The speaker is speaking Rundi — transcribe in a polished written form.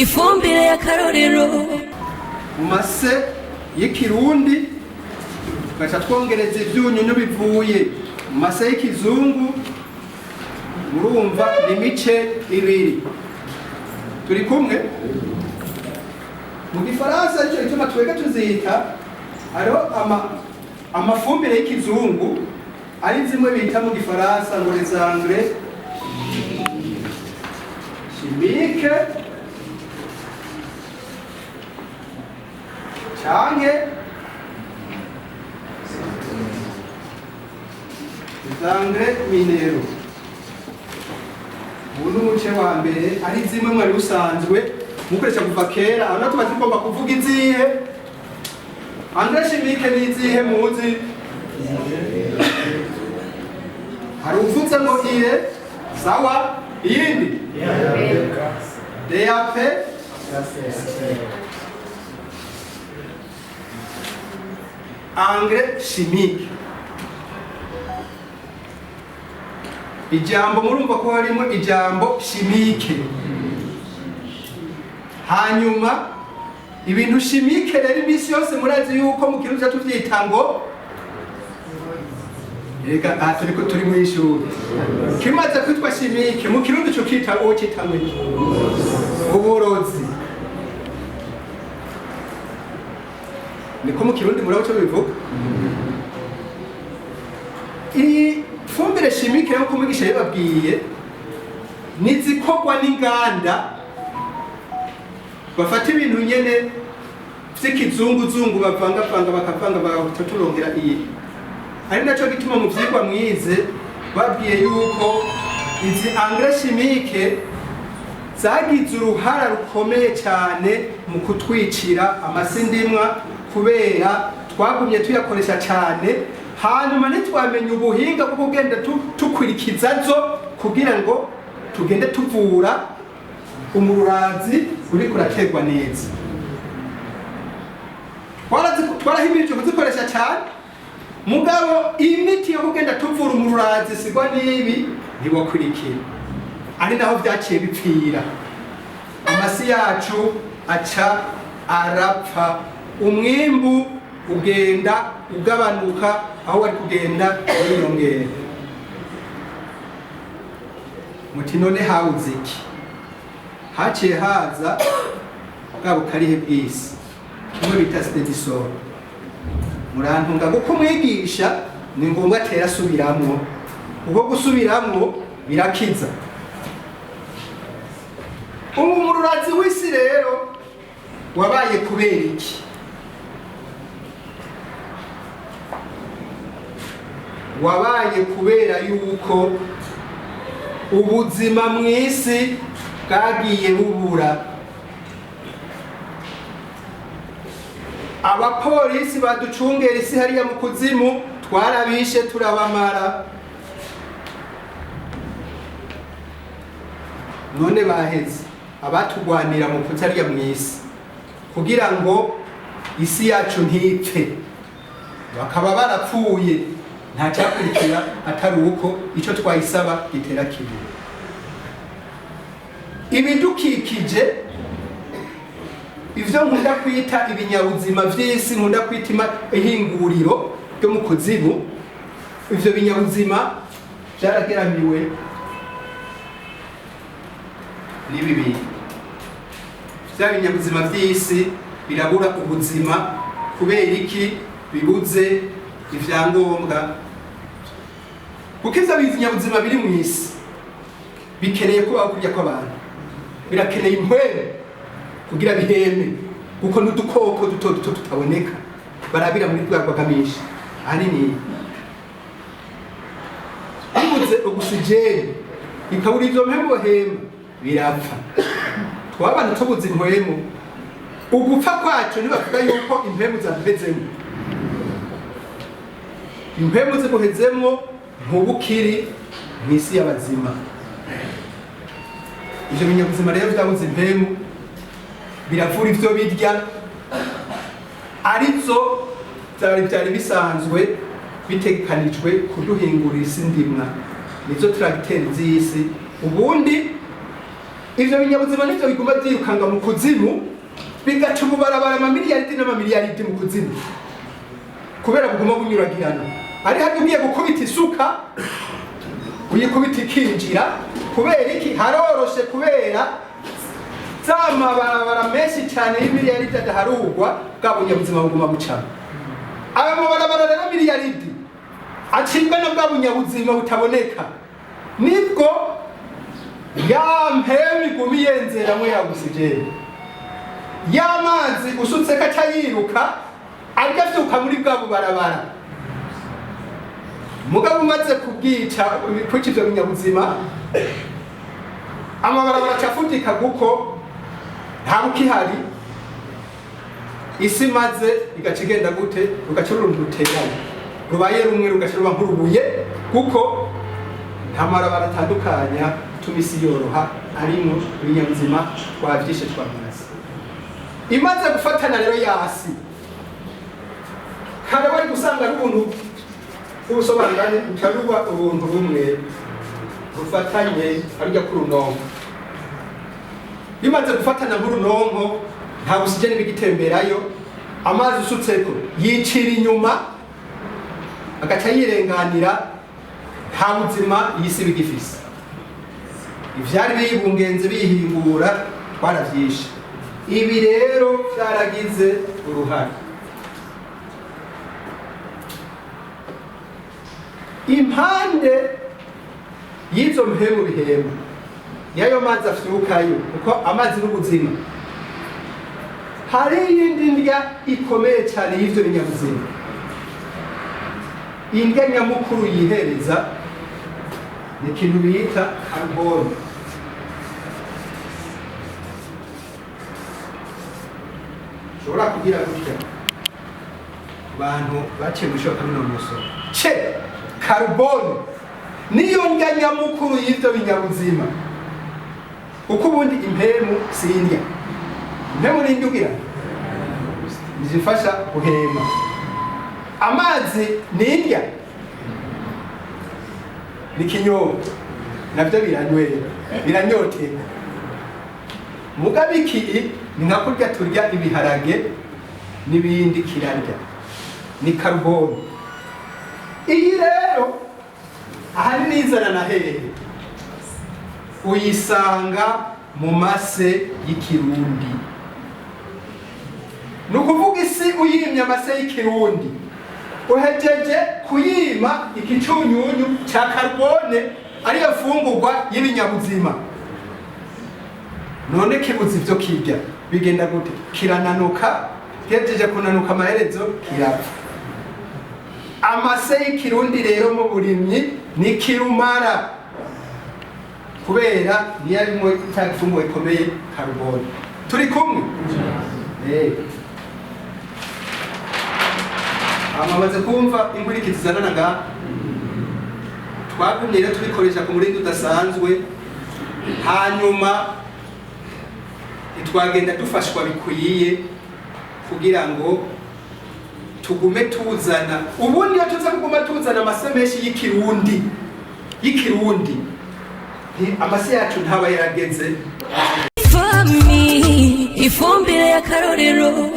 ifumbire y'akarorero mu mase y'ikirundi tugaca twongereza ivyunyunyu bivuye mu mase y'ikizungu. Murumva ni imice ibiri. Turi kumwe? Mu gifaransa icyo gituma twebwe tuzita hariho amafumbire y'ikizungu ari zimwe bita mu gifaransa ngo les engrais chimiques canke les engrais minéraux. Ubu n'umuce wa mbere ari zimwe mwari usanzwe mukoresha kuva kera. Aho tuba tugomba kuvuga izihe engrais chimiques n'izihe muzi? Hari uvuze ngo ire sawa, iyindi DAP engrais chimique. Ijambo murumva ko harimo ijambo chimique. Hanyuma ibintu chimique rero imisi yose murazi yuko mu kirundi tuvyita ngo reka turiko turi mu ishuri kimaze kwitwa chimique mu kirundi cyo kita o kitamwe uburozi. Niko mu kirundi murabo cyo bivuga. Ifumbire chimique yo kumwigisha yababwiye nizikogwa n'inganda bafata ibintu nyene vy'ikizunguzungu bavangavanga bakavanga bagaturongera iyi. Ari naco gituma mu vyigwa mwize babwiye yuko izi engrais chimique zagize uruhara rukomeye cyane mu kutwicira amasindimwa kubera twagumye tuyakoresha cyane. Hanyuma ntitwamenye ubuhinga bwo kugenda tukwirikiza zo kugira ngo tugende tuvura umururazi uri kuraterwa neza. Twarahimirije kuzikoresha cyane, mugabo imiti yo kugenda tuvura umururazi sigwa n'ibi ntiwakurikira. Ari naho byaciye bipfira, amasi yacu aca arapfa, umwimbu ugenda ugabanuka aho wari kugenda yiyongera. Muti none hawuze iki? Haciye haza bwabo karihe bw'isi kimwe bita stedisol. Murantunga kuko umwigisha ni ngombwa atera asubiramwo, kuko gusubiramwo birakiza. Umururazi w'isi rero wabaye kubera iki? Wabaye kubera yuko ubuzima mw'isi bwagiye bubura. Abapolisi baducungera isi hariya mu kuzimu twarabishe turabamara. None baheze abatugwanira mu kutariya mw'isi kugira ngo isi yacu ntipfe, bakaba barapfuye. Nta cyakurikira atari uko icyo twayisaba gitera kibi. Ibidukikije ivyo nkunda kwita ibinyabuzima vy'isi, nkunda kwita ihinguriro ryo mu kuzimu, ivyo binyabuzima byarageramiwe n'ibi bintu. Vya binyabuzima vy'isi birabura ubuzima kubera iki? Bibuze ivyangombwa. Kuko ivyo binyabuzima biri mu isi bikeneye kubaho kurya kw'abantu, birakeneye impwemu kugira biheme, kuko n'udukoko duto duto tutaboneka barabira muri rwagamisha ahanini. Bibuze ogisijeni ikabura ivyo mpemu hema birapfa. Twabana tubuze impwemu, ugupfa kwacu ntibavuga yuko impemu zaduhezemo. Impemu ziguhezemo ntubukiri mw'isi y'abazima. Ivyo binyabuzima rero vyabuze impemu biravura ivyo birya, arizo vyari bisanzwe bitegekanijwe kuduhingurira isi ndimwa, nizo turagitera z'isi. Ubundi ivyo binyabuzima nivyo biguma vyirukanga mu kuzimu bigatuma barabara amamiliyaridi n'amamiliyaridi mu kuzimu kubera buguma bunyuragirana. Ari hadi ugiye gukubita isuka uyikubita ikinjira kubera iki haroroshe kubera barabara menshi cyane y'imiliyaridi adaharugwa bwa bunyabuzima buguma bucamo. Aba mu barabara rero miliyaridi acibwa na bwa bunyabuzima butaboneka nibwo ya mpemu igumi yenzeramwo ya oxygene y'amazi usutse kaca yiruka arya vyuka muri bwa bubarabara. Mugabo umaze kubwica kwica ivyo binyabuzima amabarabara acafutika kuko nta ukihari isi maze igaca igenda gute rugaca uruntu ruteranye rubaye rumwe rugaca ruba nk'urubuye kuko nta marabara atandukanya tuma isi yoroha arimwo ibinyabuzima twavyishe twamaze. Imaze gufatana rero yasi kare wari gusanga ari ubuntu ubusobanurane ucaruba ubuntu bumwe rufatanye arya ku runonko. Bimaze gufatana nk'urunonko nta oxygene bigitemberayo amazi usutseko yicira inyuma agaca yirenganira nta buzima yisi bigifise. Ivyari biyibungenze bihingura twaravyishe. Ibi rero vyaragize uruhare. Impande y'izo mpemu bihema yayo mazi afyukayo kuko amazi n'ubuzima hari iyindi ndya ikomeye cyane y'ivyo binyabuzima. Indya nyamukuru yihereza ni ikintu bita carbone. Shobora kugira gutya abantu baciye mushoka kaminuza carbone niyo ndya nyamukuru y'ivyo binyabuzima kuko ubundi impemu si indya. Impemu ni indya zifasha guhema. Amazi ni indya ni kinyobwa navyo biranywera biranyotera. Mugabe iki ni nka kurya turya ibiharage n'ibindi kirarya ni carbone. Iyi rero ahari nizana na hehe uyisanga mu mase y'ikirundi. Nukuvuga isi uyimye amase y'ikirundi uhejeje kuyima ikicunyunyu ca carbone ariyo fungurwa y'ibinyabuzima. None kibuze ivyo kirya bigenda gute? Kirananuka, kihejeje kunanuka amaherezo kirapfa. Amase y'ikirundi rero mu burimyi ni kirumara kubera niyo arimo itafungwa ikomeye carbone. Turi kumwe? Amaze kumva inkurikizi zananaga twagumye rero tubikoresha ku murindi udasanzwe hanyuma twagenda dufashwa bikwiye kugira ngo tugume tuzana ubundi iyo tuza kuguma tuzana amase menshi y'ikirundi amase yacu ntaba yarageze. Fomi ifumbire ya karorero.